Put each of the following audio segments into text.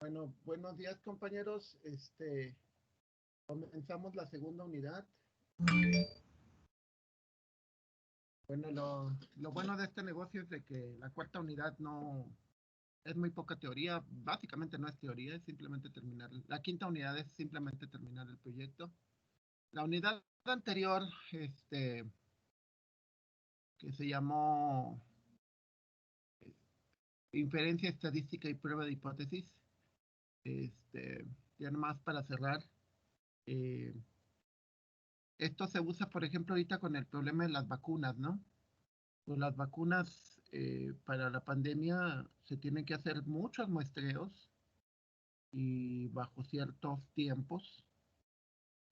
Bueno, buenos días compañeros. Comenzamos la segunda unidad. Bueno, lo bueno de este negocio es de que la cuarta unidad no es muy poca teoría, básicamente no es teoría, es simplemente terminar. La quinta unidad es simplemente terminar el proyecto. La unidad anterior, que se llamó inferencia estadística y prueba de hipótesis, ya nomás para cerrar. Esto se usa, por ejemplo, ahorita con el problema de las vacunas, ¿no? Pues las vacunas para la pandemia se tienen que hacer muchos muestreos y bajo ciertos tiempos.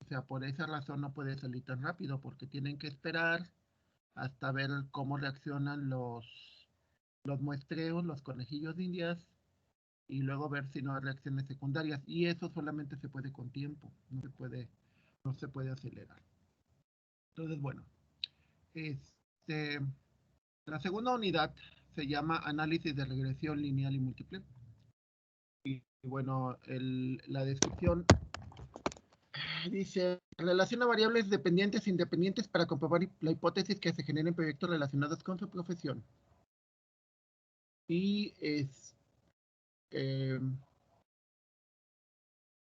O sea, por esa razón no puede salir tan rápido porque tienen que esperar hasta ver cómo reaccionan los muestreos, los conejillos de indias, y luego ver si no hay reacciones secundarias. Y eso solamente se puede con tiempo, no se puede acelerar. Entonces, bueno, este, la segunda unidad se llama análisis de regresión lineal y múltiple. Y bueno, la descripción dice, relaciona variables dependientes e independientes para comprobar la hipótesis que se generen proyectos relacionados con su profesión. Y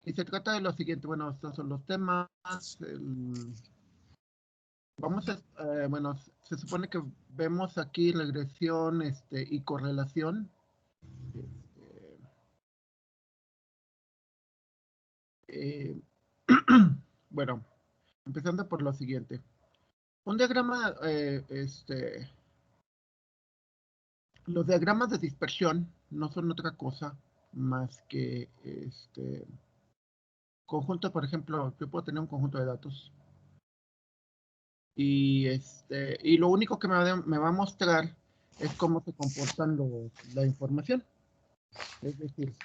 y se trata de lo siguiente, bueno, estos son los temas. Bueno, se supone que vemos aquí regresión y correlación. Bueno, empezando por lo siguiente. Un diagrama, los diagramas de dispersión no son otra cosa más que conjunto, por ejemplo, yo puedo tener un conjunto de datos y lo único que me va a mostrar es cómo se comportan la información. Es decir,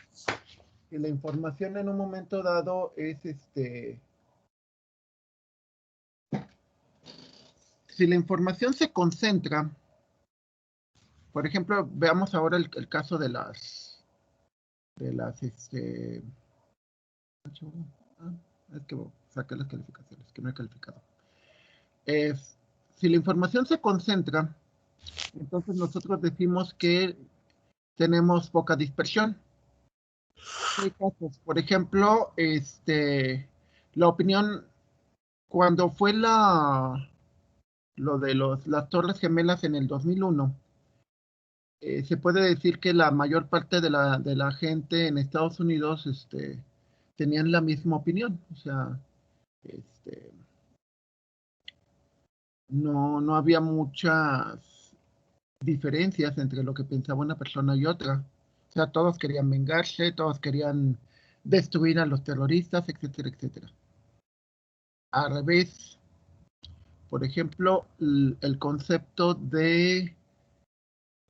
si la información en un momento dado es si la información se concentra, por ejemplo, veamos ahora el caso de las es que saqué las calificaciones, que no he calificado. Si la información se concentra, entonces nosotros decimos que tenemos poca dispersión. Hay casos, por ejemplo, la opinión, cuando fue lo de las Torres Gemelas en el 2001, se puede decir que la mayor parte de la gente en Estados Unidos tenían la misma opinión. O sea, no había muchas diferencias entre lo que pensaba una persona y otra. O sea, todos querían vengarse, todos querían destruir a los terroristas, etcétera, etcétera. Al revés, por ejemplo, el concepto de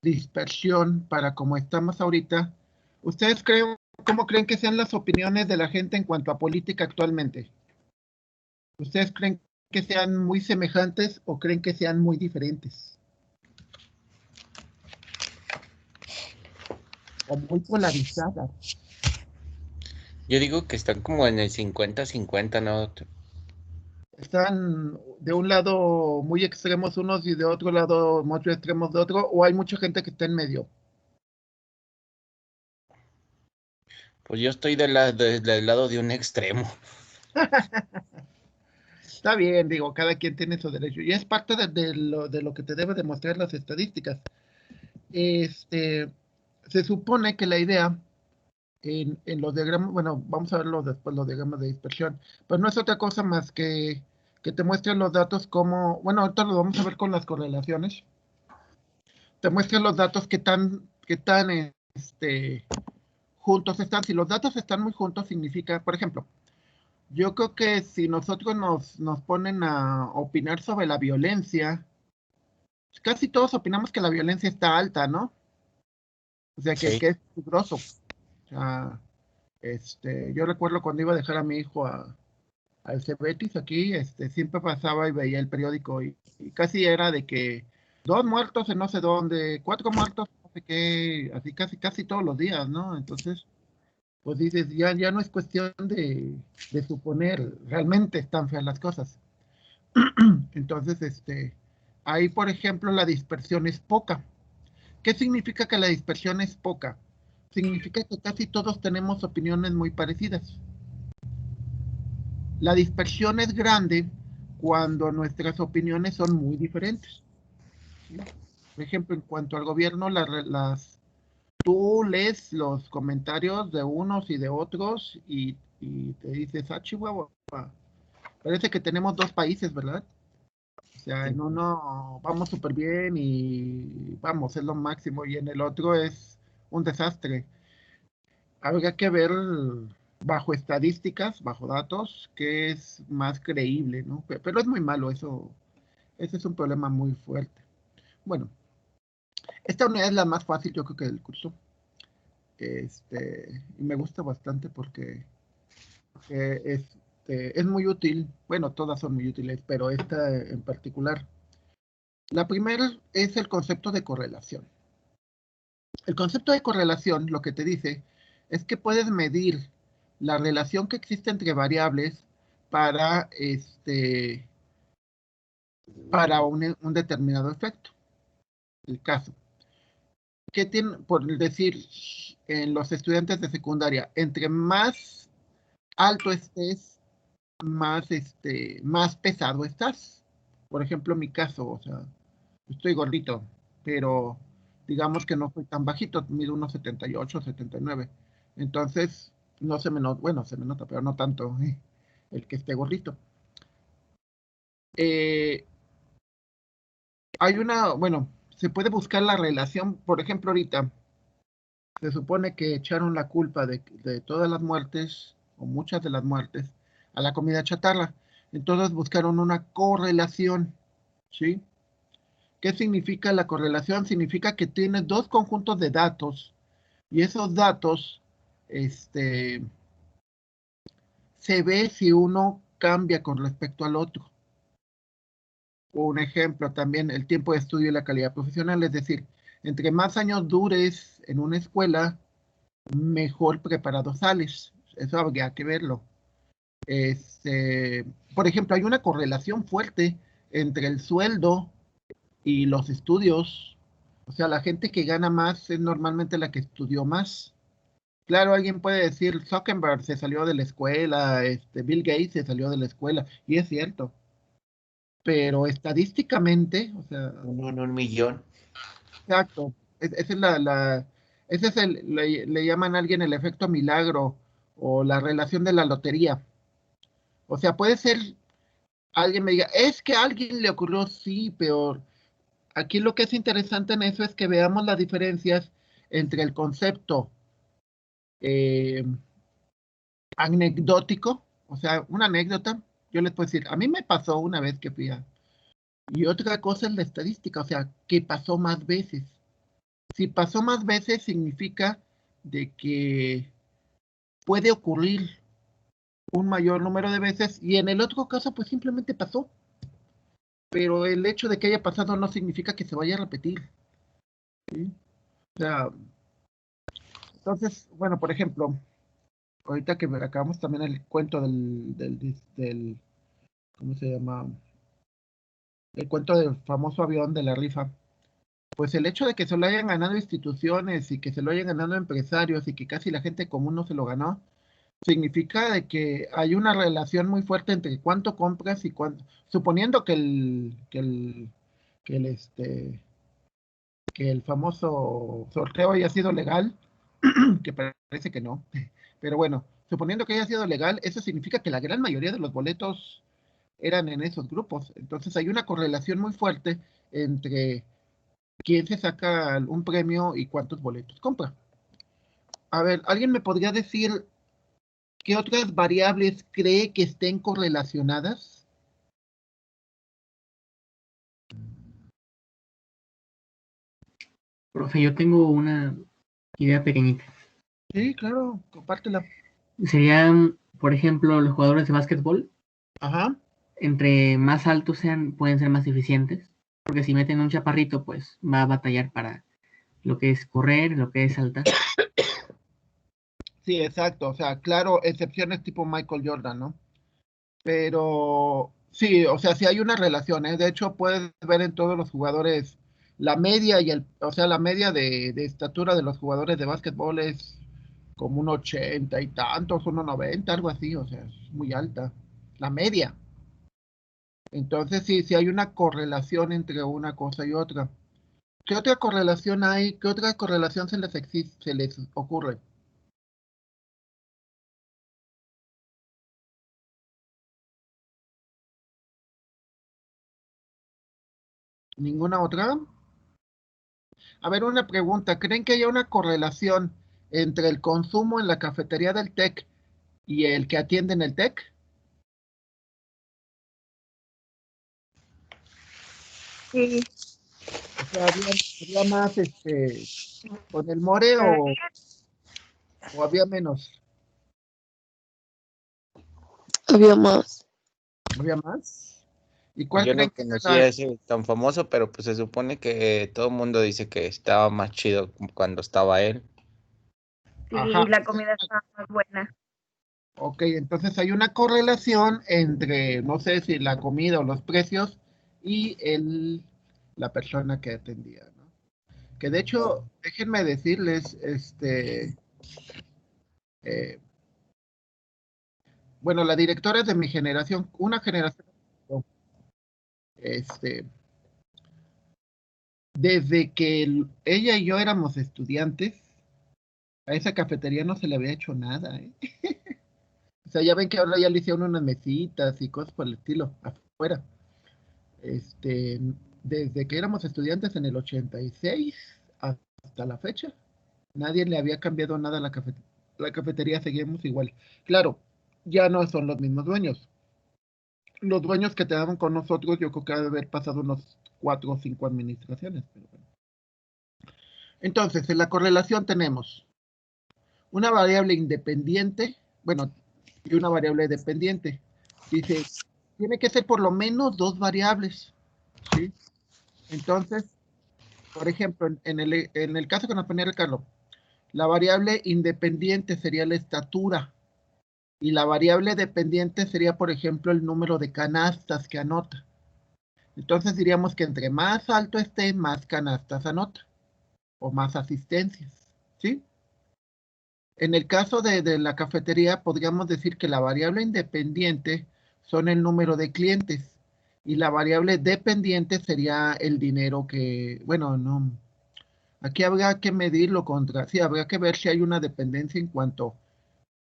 dispersión para como estamos ahorita, ¿ustedes cómo creen que sean las opiniones de la gente en cuanto a política actualmente? ¿Ustedes creen que sean muy semejantes o creen que sean muy diferentes? O muy polarizadas. Yo digo que están como en el 50-50, ¿no? Están de un lado muy extremos unos y de otro lado muy extremos de otro, o hay mucha gente que está en medio. Pues yo estoy del lado de un extremo. Está bien, digo, cada quien tiene su derecho. Y es parte de lo que te debe demostrar las estadísticas. Se supone que la idea en los diagramas, bueno, vamos a verlo después, los diagramas de dispersión, pues no es otra cosa más que te muestren los datos como, bueno, ahorita lo vamos a ver con las correlaciones. Te muestran los datos que tan juntos están. Si los datos están muy juntos, significa, por ejemplo, yo creo que si nosotros nos ponen a opinar sobre la violencia, casi todos opinamos que la violencia está alta, ¿no? O sea, Sí. que es peligroso. O sea, yo recuerdo cuando iba a dejar a mi hijo al Cebetis aquí, siempre pasaba y veía el periódico y casi era de que 2 muertos en no sé dónde, 4 muertos, no sé qué, así casi todos los días, ¿no? Entonces, pues dices, ya no es cuestión de suponer, realmente están feas las cosas. Entonces, ahí, por ejemplo, la dispersión es poca. ¿Qué significa que la dispersión es poca? Significa que casi todos tenemos opiniones muy parecidas. La dispersión es grande cuando nuestras opiniones son muy diferentes. ¿Sí? Por ejemplo, en cuanto al gobierno, tú lees los comentarios de unos y de otros y te dices, ah, Chihuahua, parece que tenemos dos países, ¿verdad? O sea, en uno vamos súper bien y vamos, es lo máximo, y en el otro es un desastre. Habría que ver bajo estadísticas, bajo datos, qué es más creíble, ¿no? Pero es muy malo eso, ese es un problema muy fuerte. Bueno, esta unidad es la más fácil, yo creo que del curso. Y me gusta bastante porque es muy útil. Bueno, todas son muy útiles, pero esta en particular. La primera es el concepto de correlación. El concepto de correlación lo que te dice es que puedes medir la relación que existe entre variables para, para un determinado efecto. El caso. ¿Qué tiene, por decir, en los estudiantes de secundaria? Entre más alto estés, más pesado estás. Por ejemplo, en mi caso, o sea, estoy gordito, pero digamos que no soy tan bajito, mido unos 78, 79. Entonces, no se me nota, bueno, se me nota, pero no tanto el que esté gordito. Eh, bueno, se puede buscar la relación, por ejemplo, ahorita se supone que echaron la culpa de todas las muertes, o muchas de las muertes, a la comida chatarra. Entonces buscaron una correlación, ¿sí? ¿Qué significa la correlación? Significa que tienes dos conjuntos de datos y esos datos, se ve si uno cambia con respecto al otro. Un ejemplo también, el tiempo de estudio y la calidad profesional, es decir, entre más años dures en una escuela, mejor preparado sales. Eso habría que verlo. Por ejemplo, hay una correlación fuerte entre el sueldo y los estudios. O sea, la gente que gana más es normalmente la que estudió más. Claro, alguien puede decir, Zuckerberg se salió de la escuela, Bill Gates se salió de la escuela, y es cierto, pero estadísticamente, o sea, Uno en un millón. exacto, esa es ese es le llaman a alguien el efecto milagro o la relación de la lotería. O sea, puede ser, alguien me diga, es que a alguien le ocurrió, sí, peor. Aquí lo que es interesante en eso es que veamos las diferencias entre el concepto eh, anecdótico, o sea, una anécdota, yo les puedo decir, a mí me pasó una vez que fui a... Y otra cosa es la estadística, o sea, que pasó más veces. Si pasó más veces significa de que puede ocurrir un mayor número de veces y en el otro caso pues simplemente pasó. Pero el hecho de que haya pasado no significa que se vaya a repetir. ¿Sí? O sea, entonces, bueno, por ejemplo, ahorita que acabamos también el cuento del ¿cómo se llama? El cuento del famoso avión de la rifa. Pues el hecho de que se lo hayan ganado instituciones y que se lo hayan ganado empresarios y que casi la gente común no se lo ganó, significa de que hay una relación muy fuerte entre cuánto compras y cuánto, suponiendo que el famoso sorteo haya sido legal, que parece que no, pero bueno, suponiendo que haya sido legal, eso significa que la gran mayoría de los boletos eran en esos grupos. Entonces hay una correlación muy fuerte entre quién se saca un premio y cuántos boletos compra. A ver, ¿alguien me podría decir qué otras variables cree que estén correlacionadas? Profe, yo tengo una idea pequeñita. Sí, claro, compártela. Serían, por ejemplo, los jugadores de básquetbol. Ajá. Entre más altos sean, pueden ser más eficientes. Porque si meten un chaparrito, pues va a batallar para lo que es correr, lo que es saltar. Sí, exacto. O sea, claro, excepciones tipo Michael Jordan, ¿no? Pero sí, o sea, sí hay una relación, ¿eh? De hecho, puedes ver en todos los jugadores la media o sea, la media de estatura de los jugadores de básquetbol es como un 80 y tantos, 1,90, algo así, o sea, es muy alta. La media. Entonces, sí, sí hay una correlación entre una cosa y otra. ¿Qué otra correlación hay? ¿Qué otra correlación se les ocurre? ¿Ninguna otra? A ver, una pregunta. ¿Creen que haya una correlación entre el consumo en la cafetería del TEC y el que atiende en el TEC? Sí, O sea, había más con el more o había menos. había más. ¿Había más? ¿Y cuál Yo creen no que era conocía ese tan famoso, pero pues se supone que todo el mundo dice que estaba más chido cuando estaba él. Ajá. Sí, la comida estaba más buena. Ok, entonces hay una correlación entre, no sé si la comida o los precios y la persona que atendía, ¿no? Que de hecho, déjenme decirles, eh, bueno, la directora es de mi generación, una generación, este, desde que ella y yo éramos estudiantes, a esa cafetería no se le había hecho nada, ¿eh? O sea, ya ven que ahora ya le hicieron unas mesitas y cosas por el estilo, afuera. Este, desde que éramos estudiantes en el 86 hasta la fecha, nadie le había cambiado nada a la cafetería. La cafetería seguimos igual. Claro, ya no son los mismos dueños. Los dueños que te daban con nosotros, yo creo que ha de haber pasado unos 4 o 5 administraciones. Pero bueno. Entonces, en la correlación tenemos una variable independiente, bueno, y una variable dependiente. Dice, tiene que ser por lo menos dos variables, ¿sí? Entonces, por ejemplo, en el caso que nos ponía Ricardo, la variable independiente sería la estatura y la variable dependiente sería, por ejemplo, el número de canastas que anota. Entonces diríamos que entre más alto esté, más canastas anota o más asistencias, ¿sí? En el caso de la cafetería, podríamos decir que la variable independiente son el número de clientes y la variable dependiente sería el dinero que, bueno, no, aquí habría que medirlo contra, sí, habría que ver si hay una dependencia en cuanto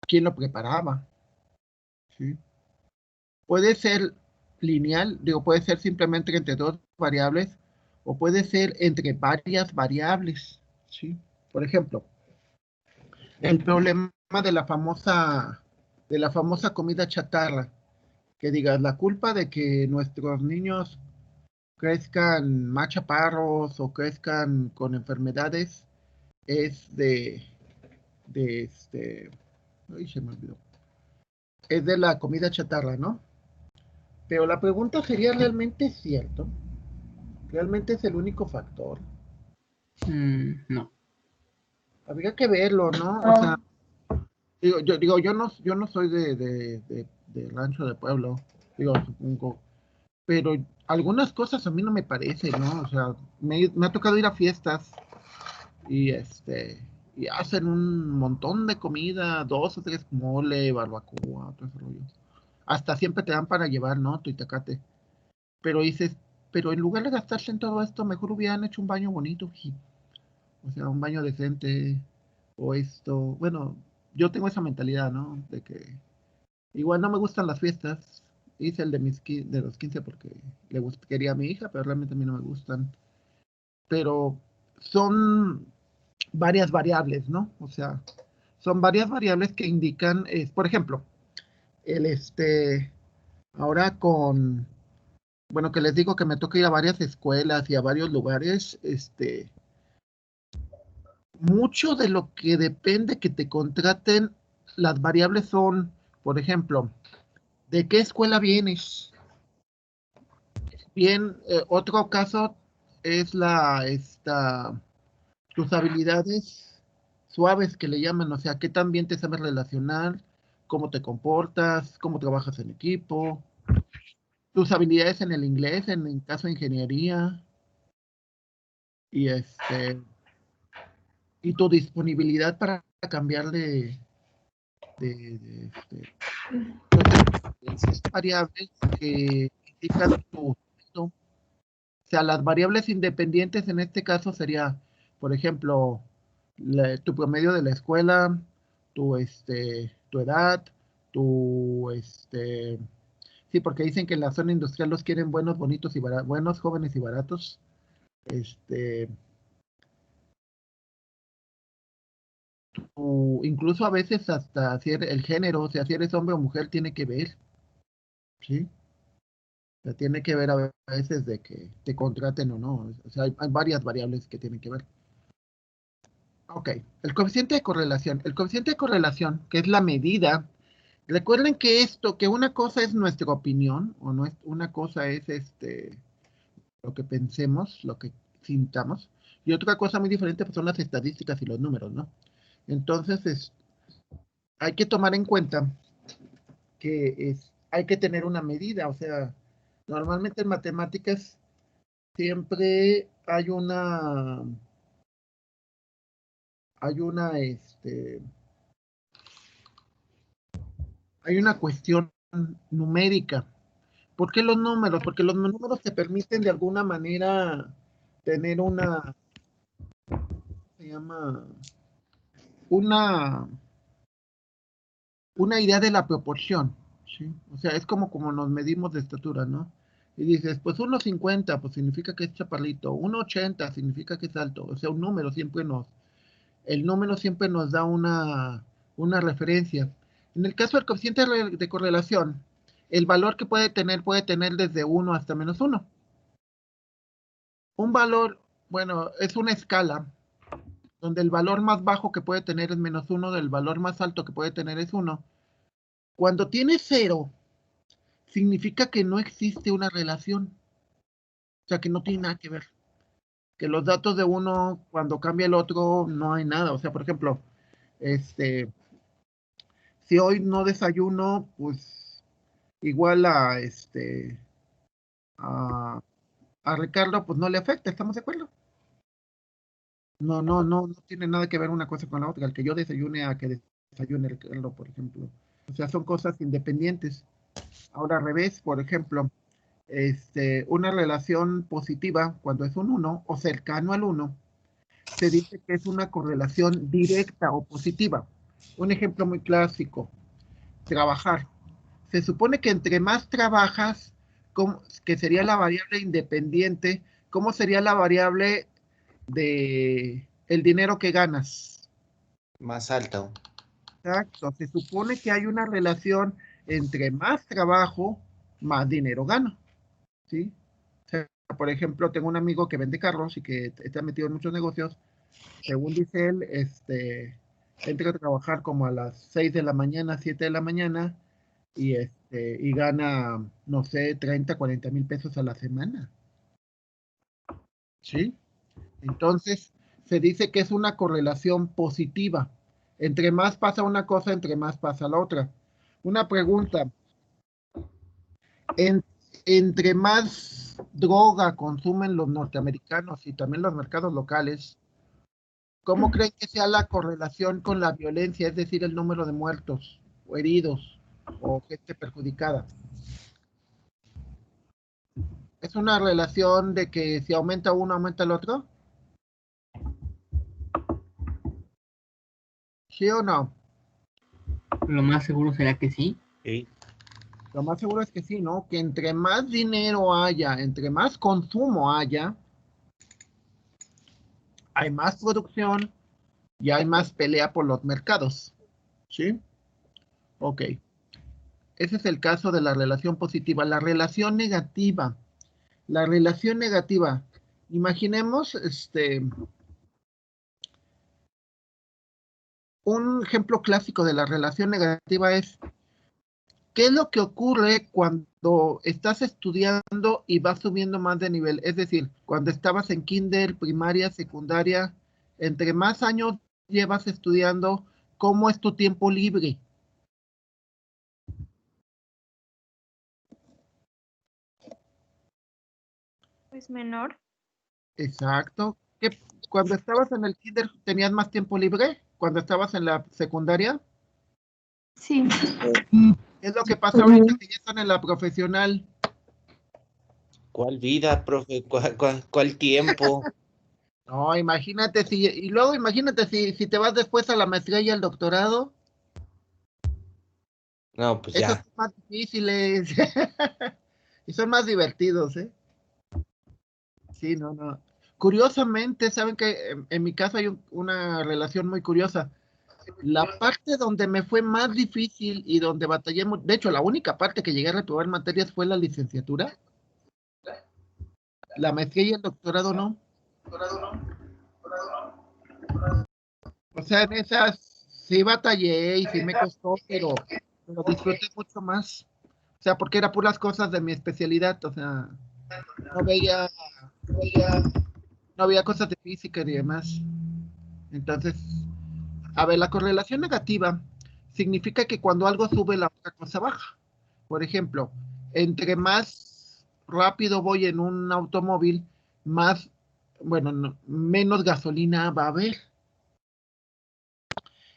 a quién lo preparaba, ¿sí? Puede ser lineal, digo, puede ser simplemente entre dos variables o puede ser entre varias variables, ¿sí? Por ejemplo, el problema de la famosa comida chatarra, que digas, la culpa de que nuestros niños crezcan más chaparros o crezcan con enfermedades es ay, se me olvidó, es de la comida chatarra, ¿no? Pero la pregunta sería, ¿realmente es cierto? ¿Realmente es el único factor? No. Habría que verlo, ¿no? O sea, No, yo no soy de rancho de pueblo, digo, supongo, pero algunas cosas a mí no me parecen, ¿no? O sea, me ha tocado ir a fiestas y y hacen un montón de comida, 2 o 3 mole, barbacoa, todo ese rollo. Hasta siempre te dan para llevar, ¿no? Tu itacate. Pero dices, pero en lugar de gastarse en todo esto, mejor hubieran hecho un baño bonito, o sea, un baño decente, o esto. Bueno, yo tengo esa mentalidad, ¿no? De que igual no me gustan las fiestas. Hice el de los 15 porque quería a mi hija, pero realmente a mí no me gustan. Pero son varias variables, ¿no? O sea, son varias variables que indican, por ejemplo, el ahora bueno, que les digo que me toca ir a varias escuelas y a varios lugares, mucho de lo que depende que te contraten, las variables son, por ejemplo, ¿de qué escuela vienes? Bien, otro caso es tus habilidades suaves que le llaman, o sea, qué tan bien te sabes relacionar, cómo te comportas, cómo trabajas en equipo, tus habilidades en el inglés, en caso de ingeniería, y y tu disponibilidad para cambiar entonces, variables que indican o sea, las variables independientes en este caso sería, por ejemplo, tu promedio de la escuela, tu edad, sí, porque dicen que en la zona industrial los quieren buenos, bonitos y buenos, jóvenes y baratos. Incluso a veces hasta si el género, o sea, si eres hombre o mujer, tiene que ver, ¿sí? O sea, tiene que ver a veces de que te contraten o no. O sea, hay varias variables que tienen que ver. Ok, el coeficiente de correlación. El coeficiente de correlación, que es la medida. Recuerden que que una cosa es nuestra opinión, o no es, una cosa es lo que pensemos, lo que sintamos, y otra cosa muy diferente pues, son las estadísticas y los números, ¿no? Entonces, hay que tomar en cuenta que hay que tener una medida, o sea, normalmente en matemáticas siempre hay una cuestión numérica. ¿Por qué los números? Porque los números te permiten de alguna manera tener se llama, una, una idea de la proporción, ¿sí? O sea, es como nos medimos de estatura, ¿no? Y dices, pues 1,50 pues significa que es chaparrito, 1,80 significa que es alto, o sea, el número siempre nos da una referencia. En el caso del coeficiente de correlación, el valor que puede tener desde 1 hasta -1. Un valor, bueno, es una escala donde el valor más bajo que puede tener es -1, el valor más alto que puede tener es 1. Cuando tiene 0, significa que no existe una relación. O sea, que no tiene nada que ver. Que los datos de uno, cuando cambia el otro, no hay nada. O sea, por ejemplo, si hoy no desayuno, pues igual a Ricardo, pues no le afecta, ¿estamos de acuerdo? No tiene nada que ver una cosa con la otra. El que yo desayune a que desayune Ricardo, por ejemplo. O sea, son cosas independientes. Ahora al revés, por ejemplo, una relación positiva, cuando es un 1 o cercano al 1, se dice que es una correlación directa o positiva. Un ejemplo muy clásico, trabajar. Se supone que entre más trabajas, que sería la variable independiente, ¿cómo sería la variable de el dinero que ganas? Más alto. Exacto, se supone que hay una relación entre más trabajo, más dinero gano, ¿sí? O sea, por ejemplo, tengo un amigo que vende carros y que está metido en muchos negocios. Según dice él, entra a trabajar como a las 6 de la mañana, 7 de la mañana, y gana, no sé, 30, 40 mil pesos a la semana. ¿Sí? Entonces, se dice que es una correlación positiva. Entre más pasa una cosa, entre más pasa la otra. Una pregunta. En- Entre más droga consumen los norteamericanos y también los mercados locales, ¿cómo creen que sea la correlación con la violencia, es decir, el número de muertos o heridos o gente perjudicada? ¿Es una relación de que si aumenta uno, aumenta el otro? ¿Sí o no? Lo más seguro será que sí. Sí. Lo más seguro es que sí, ¿no? Que entre más dinero haya, entre más consumo haya, hay más producción y hay más pelea por los mercados. ¿Sí? Ok. Ese es el caso de la relación positiva. La relación negativa. La relación negativa. Imaginemos, un ejemplo clásico de la relación negativa es, ¿qué es lo que ocurre cuando estás estudiando y vas subiendo más de nivel? Es decir, cuando estabas en kinder, primaria, secundaria, entre más años llevas estudiando, ¿cómo es tu tiempo libre? Pues menor. Exacto. Cuando estabas en el kinder, ¿tenías más tiempo libre? Cuando estabas en la secundaria. Sí. Es lo que pasa ahorita que ya están en la profesional. ¿Cuál vida, profe? ¿Cuál tiempo? No, imagínate y luego imagínate si te vas después a la maestría y al doctorado, No, pues esos ya. son más difíciles y son más divertidos, ¿eh? Sí, no. Curiosamente, saben que en mi caso hay una relación muy curiosa. La parte donde me fue más difícil y donde batallé, de hecho, la única parte que llegué a reprobar materias fue la licenciatura. La maestría y el doctorado no. O sea, en esas sí batallé y sí me costó, pero disfruté mucho más. O sea, porque era puras cosas de mi especialidad. O sea, no veía, no había cosas de física y demás. Entonces, a ver, la correlación negativa significa que cuando algo sube, la otra cosa baja. Por ejemplo, entre más rápido voy en un automóvil, más, bueno, menos gasolina va a haber.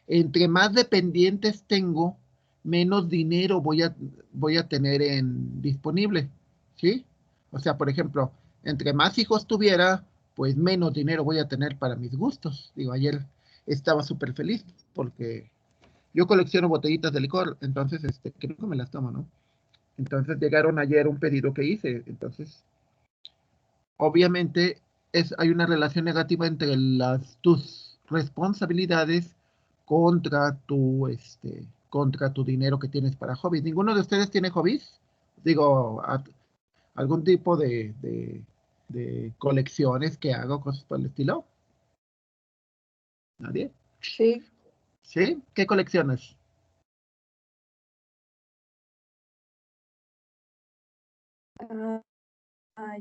Entre más dependientes tengo, menos dinero voy a tener disponible, ¿sí? O sea, por ejemplo, entre más hijos tuviera, pues menos dinero voy a tener para mis gustos. Digo, ayer estaba súper feliz porque yo colecciono botellitas de licor, entonces, creo que me las tomo, ¿no? Entonces llegaron ayer un pedido que hice, entonces, obviamente, hay una relación negativa entre tus responsabilidades contra tu dinero que tienes para hobbies. ¿Ninguno de ustedes tiene hobbies? Digo, algún tipo de colecciones que hago, cosas por el estilo. ¿Nadie? Sí. ¿Sí? ¿Qué colecciones?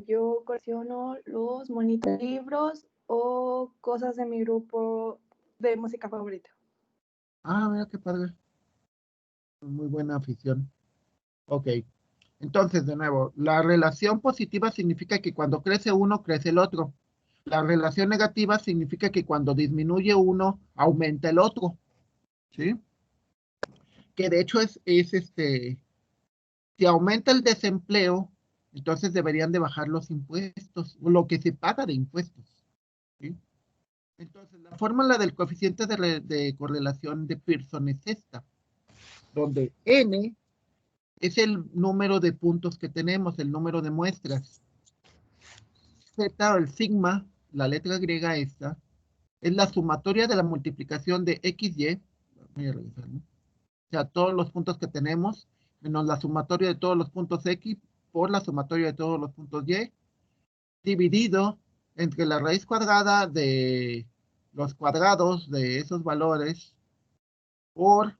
Yo colecciono los monitos libros o cosas de mi grupo de música favorita. Ah, mira qué padre. Muy buena afición. Ok. Entonces, de nuevo, la relación positiva significa que cuando crece uno, crece el otro. La relación negativa significa que cuando disminuye uno, aumenta el otro. ¿Sí? Que de hecho si aumenta el desempleo, entonces deberían de bajar los impuestos, lo que se paga de impuestos. ¿Sí? Entonces, la fórmula del coeficiente de correlación de Pearson es esta, donde N es el número de puntos que tenemos, el número de muestras. Z o el sigma, la letra griega esta, es la sumatoria de la multiplicación de XY, voy a revisar, ¿no? O sea, todos los puntos que tenemos, menos la sumatoria de todos los puntos X por la sumatoria de todos los puntos Y, dividido entre la raíz cuadrada de los cuadrados de esos valores por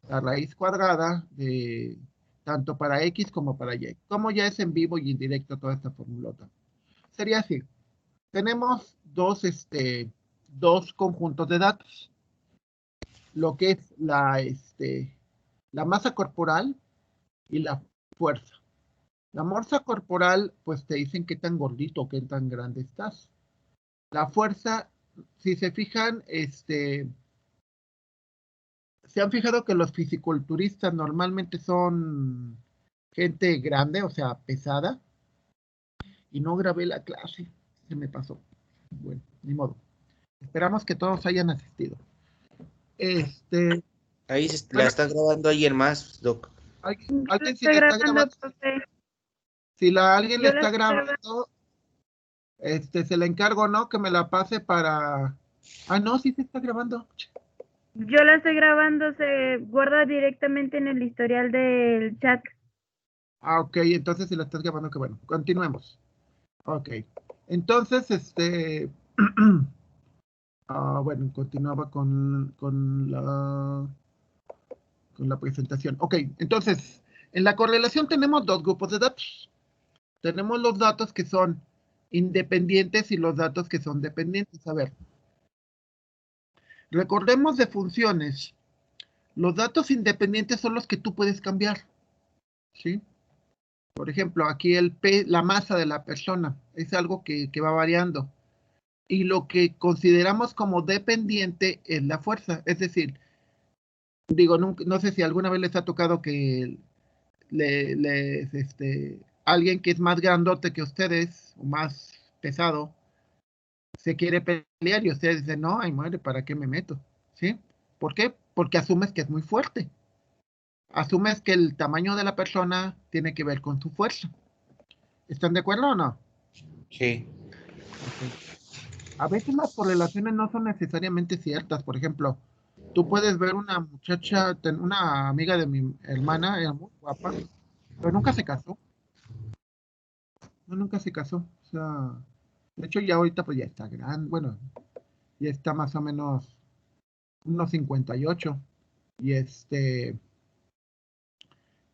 la raíz cuadrada de tanto para X como para Y. Como ya es en vivo y en directo toda esta formulota. Sería así. Tenemos dos conjuntos de datos. Lo que es la masa corporal y la fuerza. La masa corporal, pues te dicen qué tan gordito o qué tan grande estás. La fuerza, si se fijan, se han fijado que los fisiculturistas normalmente son gente grande, o sea, pesada, y no grabé la clase, se me pasó. Bueno, ni modo. Esperamos que todos hayan asistido. Ahí la Bueno, está grabando alguien más, Doc. alguien sí Estoy le está grabando, grabando. profe. Si alguien le Yo la está estoy grabando. grabando, se le encargo, ¿no? Que me la pase para. Ah, no, sí se está grabando. Yo la estoy grabando, se guarda directamente en el historial del chat. Ah, ok, entonces si la estás grabando, que bueno. Continuemos. Ok. Entonces, bueno, continuaba con la presentación. Ok, entonces, en la correlación tenemos dos grupos de datos. Tenemos los datos que son independientes y los datos que son dependientes. A ver, Recordemos de funciones. Los datos independientes son los que tú puedes cambiar, ¿sí? Por ejemplo, aquí la masa de la persona es algo que va variando. Y lo que consideramos como dependiente es la fuerza. Es decir, digo, no sé si alguna vez les ha tocado que alguien que es más grandote que ustedes, o más pesado, se quiere pelear y ustedes dicen, no, ay madre, ¿para qué me meto? ¿Sí? ¿Por qué? Porque asumes que es muy fuerte. Asumes que el tamaño de la persona tiene que ver con su fuerza. ¿Están de acuerdo o no? Sí. Okay. A veces las correlaciones no son necesariamente ciertas. Por ejemplo, tú puedes ver una muchacha, una amiga de mi hermana, era muy guapa, pero nunca se casó. No, nunca se casó. O sea, de hecho ya ahorita pues ya está grande, bueno, ya está más o menos unos 58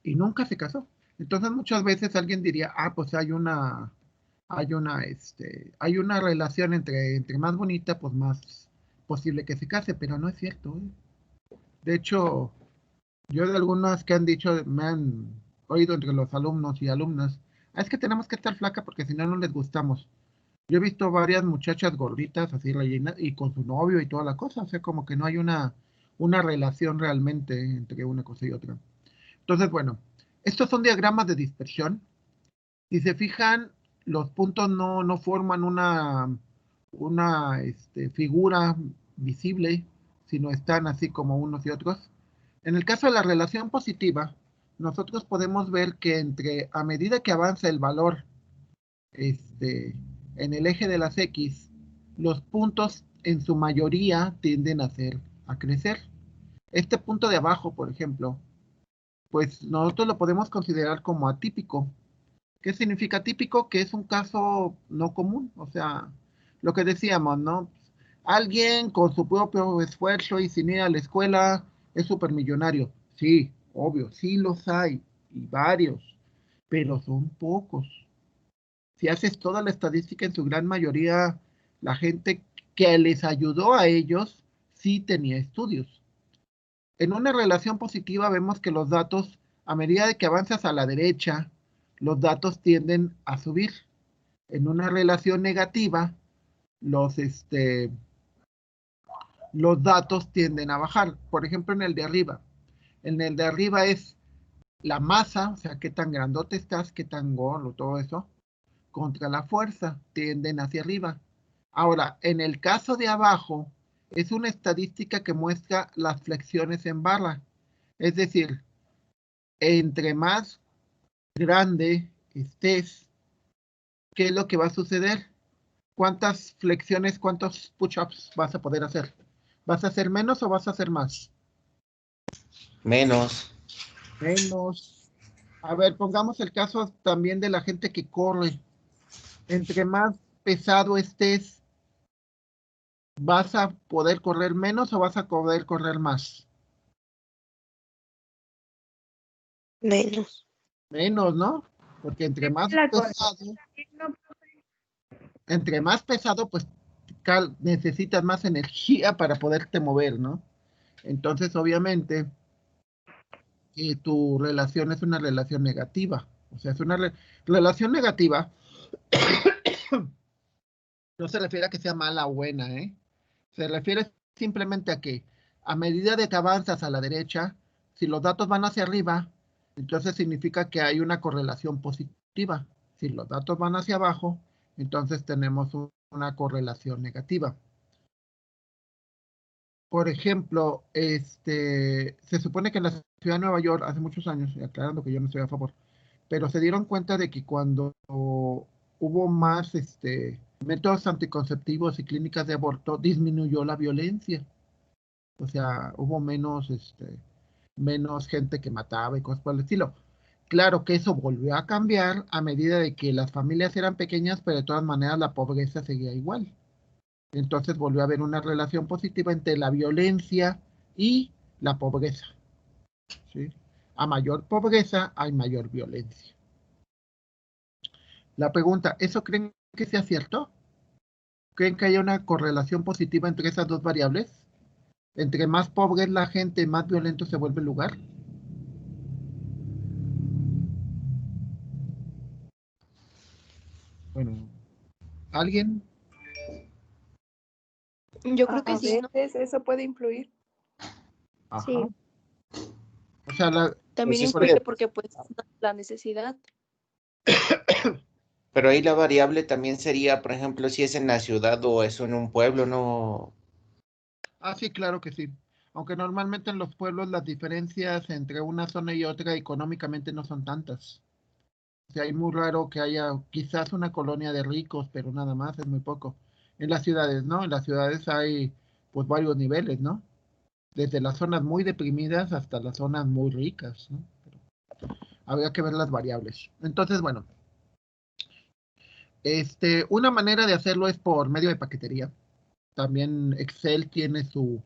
y nunca se casó. Entonces muchas veces alguien diría, pues hay una relación entre más bonita, pues más posible que se case, pero no es cierto, ¿eh? De hecho, yo de algunas que han dicho, me han oído entre los alumnos y alumnas, es que tenemos que estar flaca porque si no, no les gustamos. Yo he visto varias muchachas gorditas, así rellenas, y con su novio y toda la cosa, o sea, como que no hay una relación realmente entre una cosa y otra. Entonces, bueno, estos son diagramas de dispersión. Si se fijan, los puntos no forman una figura visible, sino están así como unos y otros. En el caso de la relación positiva, nosotros podemos ver que a medida que avanza el valor en el eje de las X, los puntos en su mayoría tienden a crecer. Este punto de abajo, por ejemplo, pues nosotros lo podemos considerar como atípico. ¿Qué significa atípico? Que es un caso no común, o sea, lo que decíamos, ¿no? Alguien con su propio esfuerzo y sin ir a la escuela es supermillonario. Sí, obvio, sí los hay, y varios, pero son pocos. Si haces toda la estadística, en su gran mayoría, la gente que les ayudó a ellos sí tenía estudios. En una relación positiva vemos que los datos, a medida de que avanzas a la derecha, los datos tienden a subir. En una relación negativa, los datos tienden a bajar. Por ejemplo, en el de arriba. En el de arriba es la masa, o sea, qué tan grandote estás, qué tan gordo, todo eso, contra la fuerza, tienden hacia arriba. Ahora, en el caso de abajo, es una estadística que muestra las flexiones en barra. Es decir, entre más grande estés, ¿qué es lo que va a suceder? ¿Cuántas flexiones, cuántos push-ups vas a poder hacer? ¿Vas a hacer menos o vas a hacer más? Menos. Menos. A ver, pongamos el caso también de la gente que corre. Entre más pesado estés, ¿vas a poder correr menos o vas a poder correr más? Menos. Menos, ¿no? Porque entre más La pesado, no, pues necesitas más energía para poderte mover, ¿no? Entonces, obviamente, tu relación es una relación negativa. O sea, es una relación negativa. No se refiere a que sea mala o buena, ¿eh? Se refiere simplemente a que a medida de que avanzas a la derecha, si los datos van hacia arriba, entonces significa que hay una correlación positiva. Si los datos van hacia abajo, entonces tenemos una correlación negativa. Por ejemplo, se supone que en la ciudad de Nueva York, hace muchos años, y aclarando que yo no estoy a favor, pero se dieron cuenta de que cuando hubo más métodos anticonceptivos y clínicas de aborto, disminuyó la violencia. O sea, hubo menos gente que mataba y cosas por el estilo. Claro que eso volvió a cambiar a medida de que las familias eran pequeñas, pero de todas maneras la pobreza seguía igual. Entonces volvió a haber una relación positiva entre la violencia y la pobreza, ¿sí? A mayor pobreza hay mayor violencia. La pregunta, ¿eso creen que sea cierto? ¿Creen que haya una correlación positiva entre esas dos variables? Entre más pobre es la gente, más violento se vuelve el lugar. Bueno, ¿alguien? Yo creo que A sí, ¿no? veces eso puede influir. Ajá. Sí. O sea, También Pues es influye que- porque pues la necesidad. Pero ahí la variable también sería, por ejemplo, si es en la ciudad o es en un pueblo, ¿no? sí, claro que sí. Aunque normalmente en los pueblos las diferencias entre una zona y otra económicamente no son tantas. O sea, es muy raro que haya quizás una colonia de ricos, pero nada más, es muy poco. En las ciudades, ¿no? En las ciudades hay pues varios niveles, ¿no? Desde las zonas muy deprimidas hasta las zonas muy ricas, ¿no? Habría que ver las variables. Entonces, bueno, una manera de hacerlo es por medio de paquetería. También Excel tiene su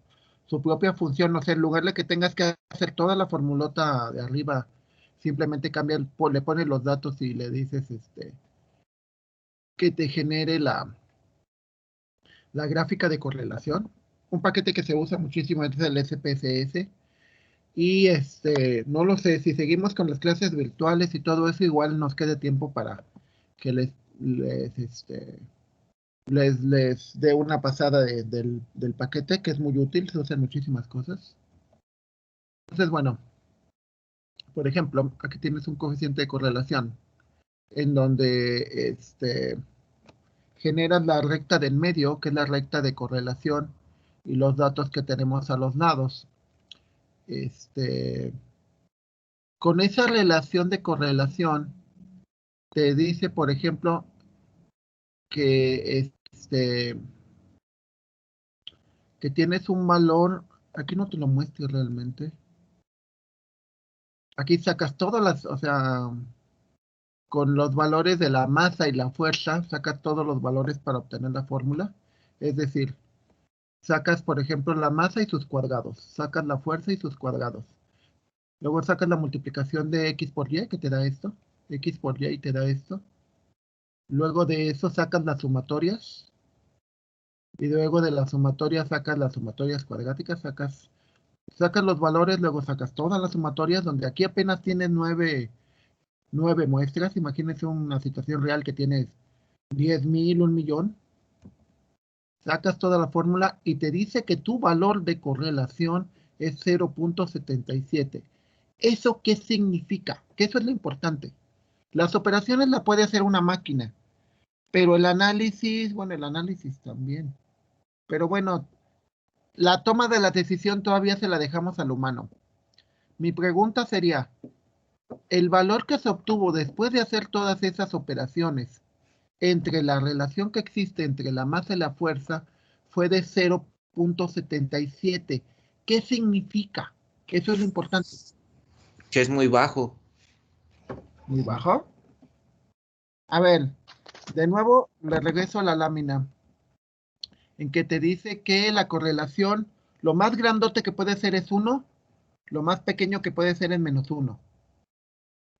propia función. O sea, en lugar de que tengas que hacer toda la formulota de arriba, simplemente cambia, le pones los datos y le dices que te genere la gráfica de correlación. Un paquete que se usa muchísimo es el SPSS. Y no lo sé, si seguimos con las clases virtuales y todo eso, igual nos quede tiempo para que les, este, les dé una pasada del paquete, que es muy útil, se usan muchísimas cosas. Entonces, bueno, por ejemplo, aquí tienes un coeficiente de correlación, en donde generas la recta del medio, que es la recta de correlación, y los datos que tenemos a los lados. Con esa relación de correlación, te dice, por ejemplo, que que tienes un valor, aquí no te lo muestro realmente. Aquí sacas todas o sea, con los valores de la masa y la fuerza, sacas todos los valores para obtener la fórmula. Es decir, sacas, por ejemplo, la masa y sus cuadrados, sacas la fuerza y sus cuadrados. Luego sacas la multiplicación de x por y, que te da esto. X por y te da esto. Luego de eso sacas las sumatorias. Y luego de las sumatorias sacas las sumatorias cuadráticas, sacas los valores, luego sacas todas las sumatorias, donde aquí apenas tienes 9 muestras. Imagínense una situación real que tienes 10,000, 1,000,000. Sacas toda la fórmula y te dice que tu valor de correlación es 0.77. ¿Eso qué significa? Que eso es lo importante. Las operaciones las puede hacer una máquina, pero el análisis también. Pero bueno, la toma de la decisión todavía se la dejamos al humano. Mi pregunta sería, el valor que se obtuvo después de hacer todas esas operaciones entre la relación que existe entre la masa y la fuerza fue de 0.77. ¿Qué significa? Eso es lo importante. Que es muy bajo. ¿Muy bajo? A ver, de nuevo le regreso a la lámina, en que te dice que la correlación, lo más grandote que puede ser es 1, lo más pequeño que puede ser es -1.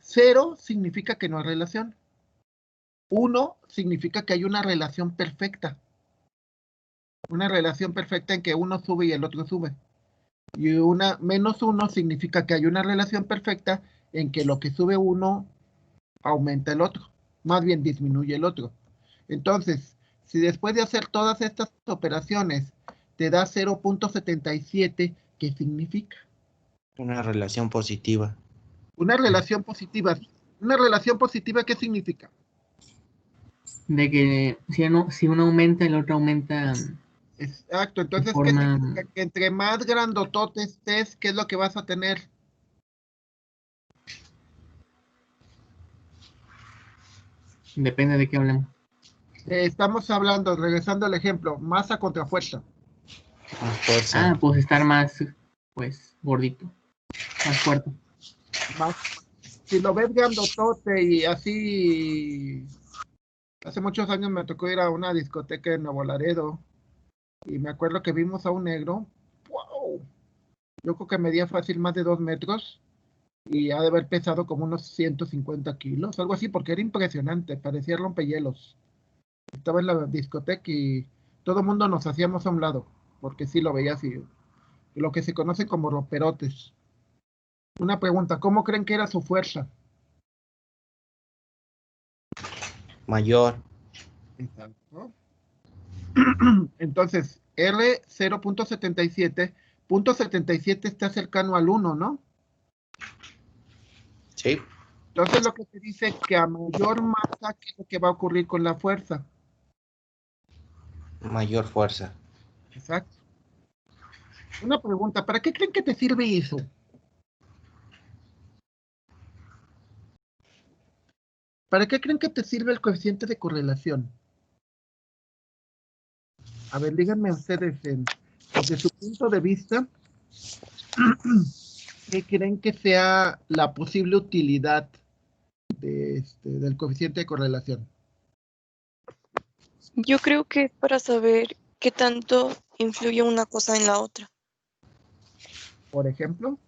0 significa que no hay relación. 1 significa que hay una relación perfecta. Una relación perfecta en que uno sube y el otro sube. Y una -1 significa que hay una relación perfecta en que lo que sube uno aumenta el otro. Más bien disminuye el otro. Entonces, si después de hacer todas estas operaciones te da 0.77, ¿qué significa? Una relación positiva. Una relación positiva. ¿Una relación positiva qué significa? De que si uno aumenta, el otro aumenta Exacto, de entonces, ¿qué forma... significa? Que entre más grandotote estés, ¿qué es lo que vas a tener? Depende de qué hablemos. Estamos hablando, regresando al ejemplo, masa contra fuerza. Más fuerza. Ah, pues estar más, pues, gordito, más fuerte. Si lo ves grandotote y así, hace muchos años me tocó ir a una discoteca en Nuevo Laredo y me acuerdo que vimos a un negro, wow, yo creo que medía fácil más de 2 metros y ha de haber pesado como unos 150 kilos, algo así, porque era impresionante, parecía rompehielos. Estaba en la discoteca y todo el mundo nos hacíamos a un lado, porque sí lo veía así. lo que se conoce como roperotes. Una pregunta, ¿cómo creen que era su fuerza? Mayor. Exacto. Entonces, R 0.77, .77 está cercano al 1, ¿no? Sí. Entonces lo que se dice es que a mayor masa, ¿qué es lo que va a ocurrir con la fuerza? Mayor fuerza. Exacto. Una pregunta, ¿para qué creen que te sirve eso? ¿Para qué creen que te sirve el coeficiente de correlación? A ver, díganme ustedes, desde su punto de vista, ¿qué creen que sea la posible utilidad del coeficiente de correlación? Yo creo que es para saber qué tanto influye una cosa en la otra. Por ejemplo,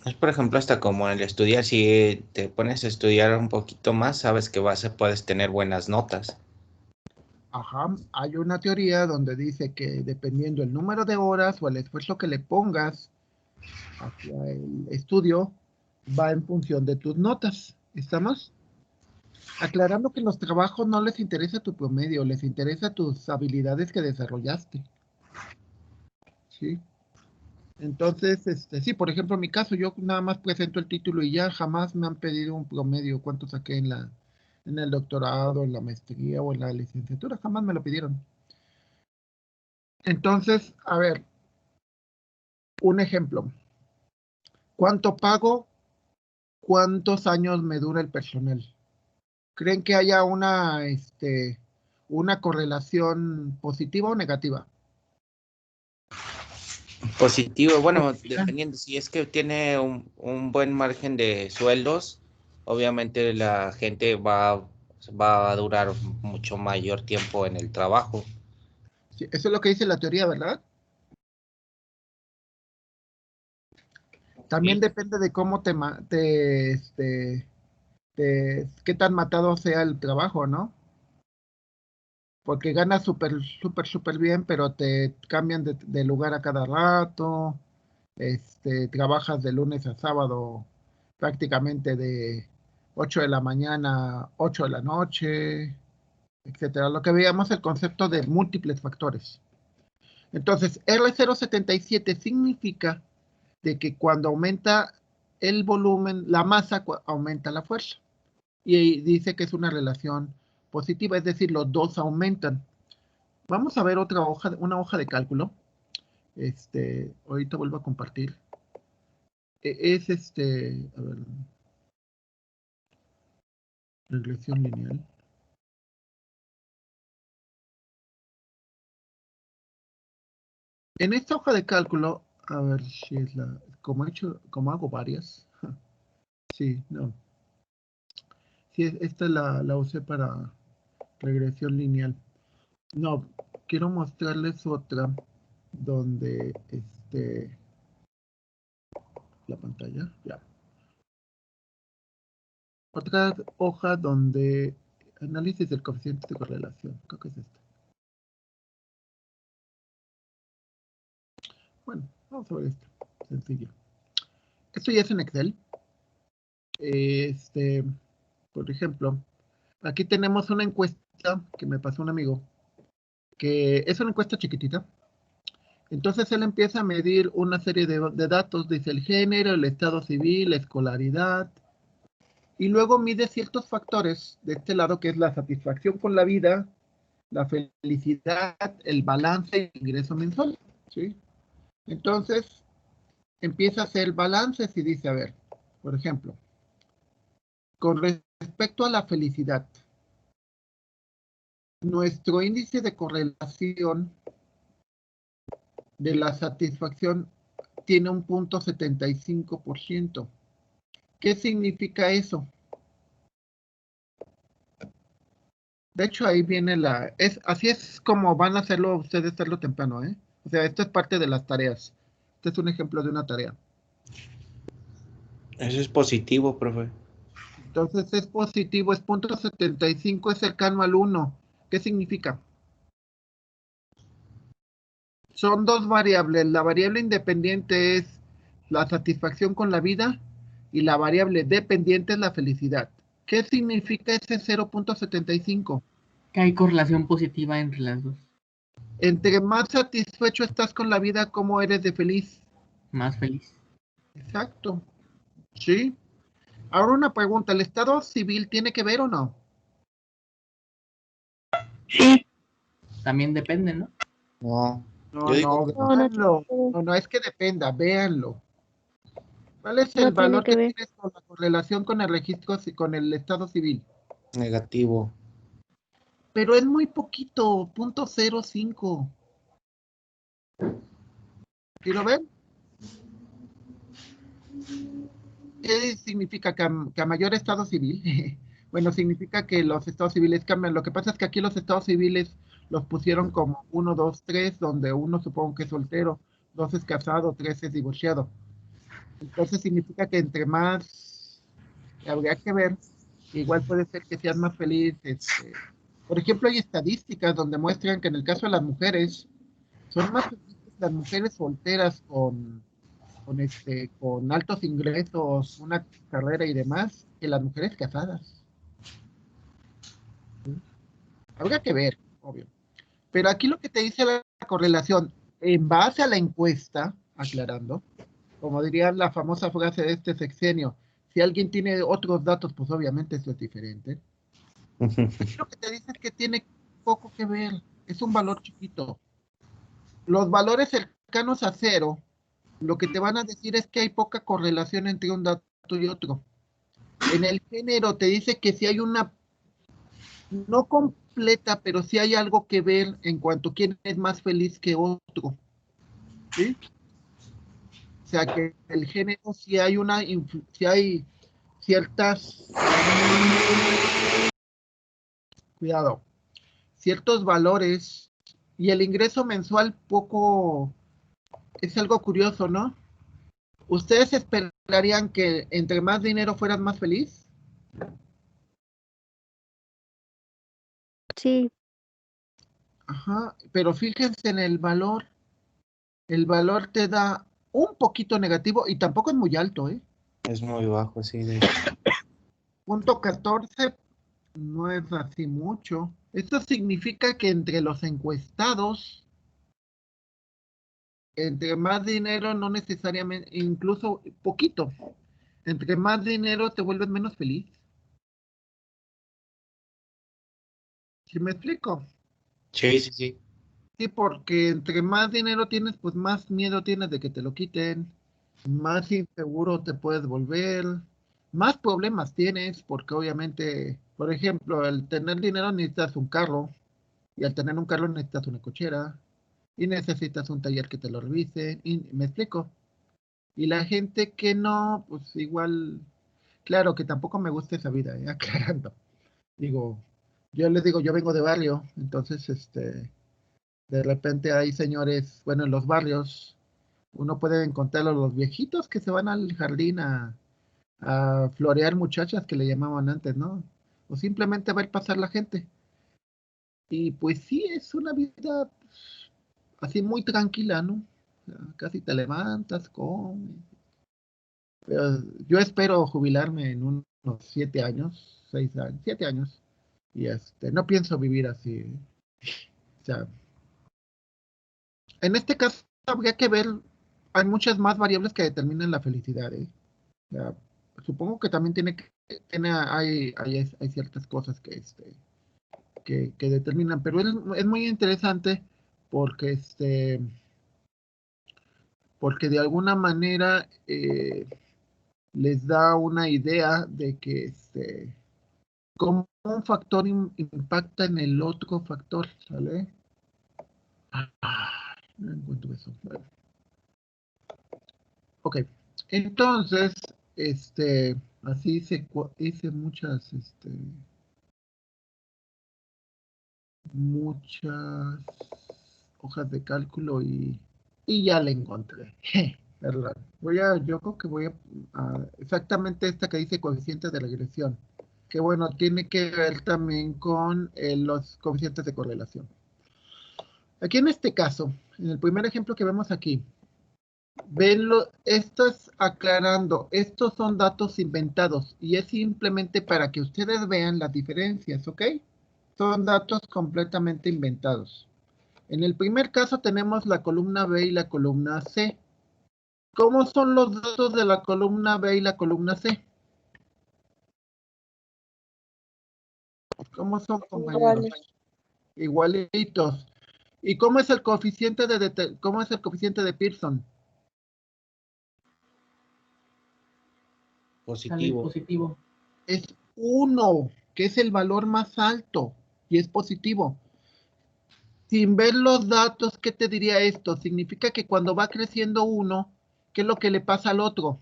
Es por ejemplo hasta como el estudiar, si te pones a estudiar un poquito más, sabes que puedes tener buenas notas. ajá, hay una teoría donde dice que dependiendo el número de horas o el esfuerzo que le pongas hacia el estudio, va en función de tus notas. ¿Estamos? Aclarando que en los trabajos no les interesa tu promedio, les interesa tus habilidades que desarrollaste. ¿Sí? Entonces, sí, por ejemplo, en mi caso, yo nada más presento el título y ya jamás me han pedido un promedio, cuánto saqué en el doctorado, en la maestría o en la licenciatura, jamás me lo pidieron. Entonces, a ver, un ejemplo. ¿Cuánto pago? ¿Cuántos años me dura el personal? ¿Creen que haya una correlación positiva o negativa? Positivo, bueno, dependiendo, si es que tiene un buen margen de sueldos, obviamente la gente va a durar mucho mayor tiempo en el trabajo. Sí, eso es lo que dice la teoría, ¿verdad? También Sí. depende de cómo qué tan matado sea el trabajo, ¿no? Porque ganas súper, súper, súper bien, pero te cambian de lugar a cada rato, trabajas de lunes a sábado prácticamente de 8 de la mañana a 8 de la noche, etcétera. Lo que veíamos el concepto de múltiples factores. Entonces, R0.77 significa de que cuando aumenta el volumen, la masa aumenta la fuerza. Y dice que es una relación positiva, es decir, los dos aumentan. Vamos a ver una hoja de cálculo. Ahorita vuelvo a compartir. Es a ver, regresión lineal. En esta hoja de cálculo, a ver si es como hago varias. Sí, no. Sí, esta la usé para regresión lineal. No, quiero mostrarles otra donde la pantalla, ya. Otra hoja donde análisis del coeficiente de correlación, creo que es esta. Bueno, vamos a ver esto, sencillo. Esto ya es en Excel. Por ejemplo, aquí tenemos una encuesta que me pasó un amigo, que es una encuesta chiquitita. Entonces él empieza a medir una serie de datos, dice el género, el estado civil, la escolaridad, y luego mide ciertos factores de este lado, que es la satisfacción con la vida, la felicidad, el balance y el ingreso mensual, ¿sí? Entonces, empieza a hacer balances y dice, a ver, por ejemplo, con respecto a la felicidad, nuestro índice de correlación de la satisfacción tiene un 0.75%. ¿Qué significa eso? De hecho, ahí viene así es como van a hacerlo ustedes hacerlo temprano, ¿eh? O sea, esto es parte de las tareas. Este es un ejemplo de una tarea. Eso es positivo, profe. Entonces es positivo, es 0.75, es cercano al 1. ¿Qué significa? Son dos variables. La variable independiente es la satisfacción con la vida y la variable dependiente es la felicidad. ¿Qué significa ese 0.75? Que hay correlación positiva entre las dos. Entre más satisfecho estás con la vida, ¿cómo eres de feliz? Más feliz. Exacto. Sí. Ahora una pregunta, ¿el estado civil tiene que ver o no? Sí. También depende, ¿no? No, No, yo digo no, que No, no tiene véanlo. que ver. No es que dependa, véanlo. ¿Cuál es No el tiene valor que que ver. tienes con la correlación con el registro, con el estado civil? negativo. Pero es muy poquito, 0.05. ¿Sí lo ven? ¿Qué significa que a mayor estado civil? Bueno, significa que los estados civiles cambian. Lo que pasa es que aquí los estados civiles los pusieron como 1, 2, 3, donde uno supongo que es soltero, 2 es casado, 3 es divorciado. Entonces significa que entre más, habría que ver, igual puede ser que seas más feliz. Por ejemplo, hay estadísticas donde muestran que en el caso de las mujeres, son más felices las mujeres solteras con altos ingresos, una carrera y demás, que las mujeres casadas. Habría que ver, obvio. Pero aquí lo que te dice la correlación, en base a la encuesta, aclarando, como diría la famosa frase de este sexenio, si alguien tiene otros datos, pues obviamente eso es diferente. Aquí lo que te dice es que tiene poco que ver, es un valor chiquito. Los valores cercanos a cero, lo que te van a decir es que hay poca correlación entre un dato y otro. En el género te dice que si hay una, no completa, pero si hay algo que ver en cuanto a quién es más feliz que otro. ¿Sí? O sea que el género si hay si hay ciertas, cuidado, ciertos valores y el ingreso mensual poco, es algo curioso, ¿no? ¿Ustedes esperarían que entre más dinero fueras más feliz? Sí, Ajá, pero fíjense en el valor te da un poquito negativo y tampoco es muy alto, ¿eh? Es muy bajo, sí. 0.14 no es así mucho. Esto significa que entre los encuestados, entre más dinero, no necesariamente, incluso poquito, entre más dinero te vuelves menos feliz. ¿Sí me explico? Sí, sí, sí. Sí, porque entre más dinero tienes, pues más miedo tienes de que te lo quiten, más inseguro te puedes volver, más problemas tienes, porque obviamente, por ejemplo, al tener dinero necesitas un carro, y al tener un carro necesitas una cochera, y necesitas un taller que te lo revise, y me explico. Y la gente que no, pues igual, claro que tampoco me gusta esa vida, aclarando. Digo, yo les digo, yo vengo de barrio, entonces, de repente hay señores, bueno, en los barrios, uno puede encontrar a los viejitos que se van al jardín a florear muchachas que le llamaban antes, ¿no? O simplemente ver pasar la gente. Y pues sí, es una vida así muy tranquila, ¿no? O sea, casi te levantas, comes. Pero yo espero jubilarme en unos 7 años, 6 años, 7 años. Y no pienso vivir así. O sea, en este caso habría que ver, hay muchas más variables que determinan la felicidad, ¿eh? O sea, supongo que también hay ciertas cosas que determinan, pero es muy interesante porque porque de alguna manera les da una idea de que cómo un factor impacta en el otro factor, ¿sale? No encuentro eso. Bueno, ok. Entonces, así hice muchas hojas de cálculo y ya la encontré. ¿verdad? Yo creo que voy a exactamente esta que dice coeficiente de regresión, que bueno, tiene que ver también con los coeficientes de correlación. Aquí en este caso, en el primer ejemplo que vemos aquí, venlo, esto es aclarando, estos son datos inventados y es simplemente para que ustedes vean las diferencias, ¿ok? Son datos completamente inventados. En el primer caso tenemos la columna B y la columna C. ¿Cómo son los datos de la columna B y la columna C? ¿Cómo son, compañeros? Igualitos. ¿Y cómo es el coeficiente de Pearson? Sale Positivo. positivo. Es 1, que es el valor más alto y es positivo. Sin ver los datos, ¿qué te diría esto? Significa que cuando va creciendo uno, ¿qué es lo que le pasa al otro?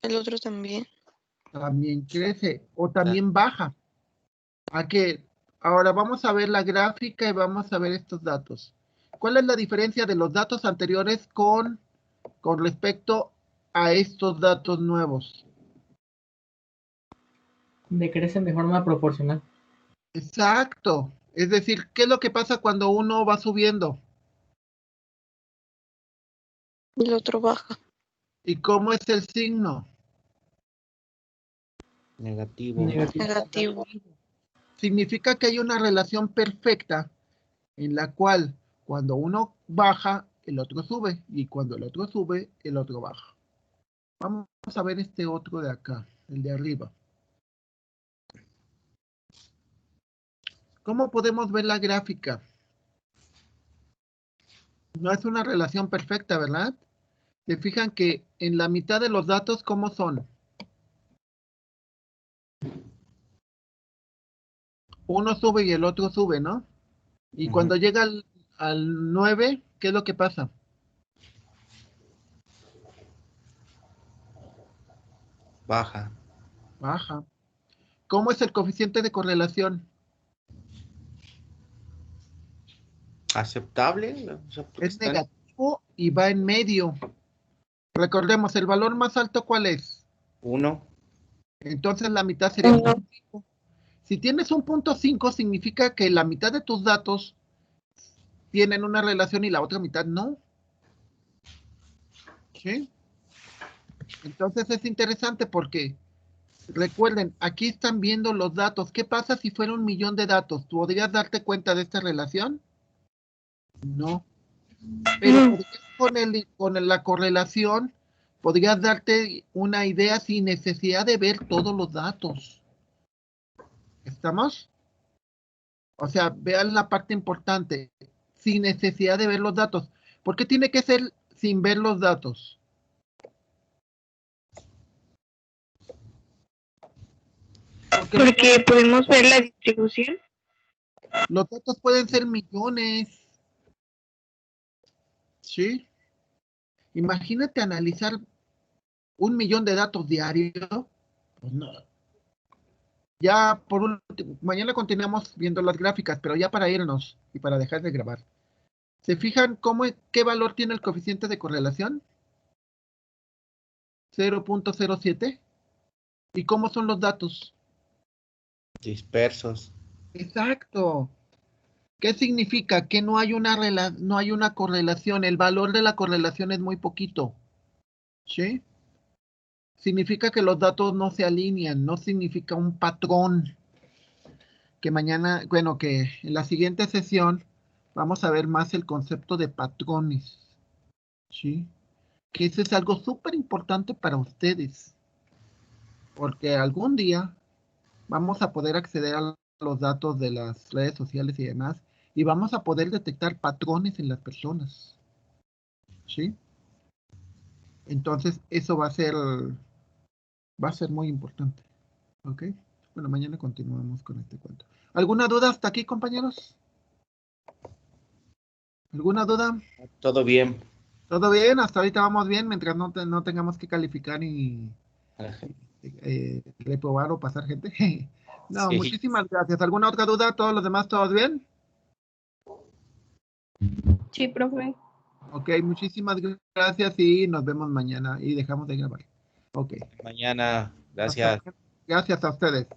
El otro también. También crece o también baja. Ahora vamos a ver la gráfica y vamos a ver estos datos. ¿Cuál es la diferencia de los datos anteriores con respecto a estos datos nuevos? Decrecen de forma proporcional. Exacto. Es decir, ¿qué es lo que pasa cuando uno va subiendo? El otro baja. ¿Y cómo es el signo? Negativo. Negativo. Significa que hay una relación perfecta en la cual cuando uno baja, el otro sube, y cuando el otro sube, el otro baja. Vamos a ver este otro de acá, el de arriba. ¿Cómo podemos ver la gráfica? No es una relación perfecta, ¿verdad? Se fijan que en la mitad de los datos, ¿cómo son? Uno sube y el otro sube, ¿no? Y cuando llega al 9, ¿qué es lo que pasa? Baja. Baja. ¿Cómo es el coeficiente de correlación? ¿Aceptable? O sea, porque Es están negativo y va en medio. Recordemos, ¿el valor más alto cuál es? 1. Entonces la mitad sería Uno. 0.5. Si tienes un 0.5, significa que la mitad de tus datos tienen una relación y la otra mitad no. ¿Sí? Entonces es interesante porque, recuerden, aquí están viendo los datos. ¿Qué pasa si fuera 1.000.000 de datos? ¿Tú podrías darte cuenta de esta relación? No. Pero con la correlación, podrías darte una idea sin necesidad de ver todos los datos. ¿Estamos? O sea, vean la parte importante, sin necesidad de ver los datos. ¿Por qué tiene que ser sin ver los datos? Porque podemos ver la distribución. Los datos pueden ser millones. ¿Sí? Imagínate analizar 1.000.000 de datos diarios. Pues no. Ya por último, mañana continuamos viendo las gráficas, pero ya para irnos y para dejar de grabar. ¿Se fijan qué valor tiene el coeficiente de correlación? 0.07. ¿Y cómo son los datos? dispersos. Exacto. ¿Qué significa? Que no hay una correlación. El valor de la correlación es muy poquito. ¿Sí? Significa que los datos no se alinean, no significa un patrón. Que mañana, bueno, que en la siguiente sesión vamos a ver más el concepto de patrones. ¿Sí? Que eso es algo súper importante para ustedes. Porque algún día vamos a poder acceder a los datos de las redes sociales y demás, y vamos a poder detectar patrones en las personas. ¿Sí? Entonces, eso va a ser muy importante. ¿Ok? Bueno, mañana continuamos con este cuento. ¿Alguna duda hasta aquí, compañeros? ¿Alguna duda? Todo bien. ¿Todo bien? Hasta ahorita vamos bien, mientras no tengamos que calificar y reprobar o pasar gente. No, Sí. muchísimas gracias. ¿Alguna otra duda? ¿Todos los demás, todos bien? Sí, profe. Ok, muchísimas gracias y nos vemos mañana y dejamos de grabar. Ok. Mañana, gracias. Gracias a ustedes.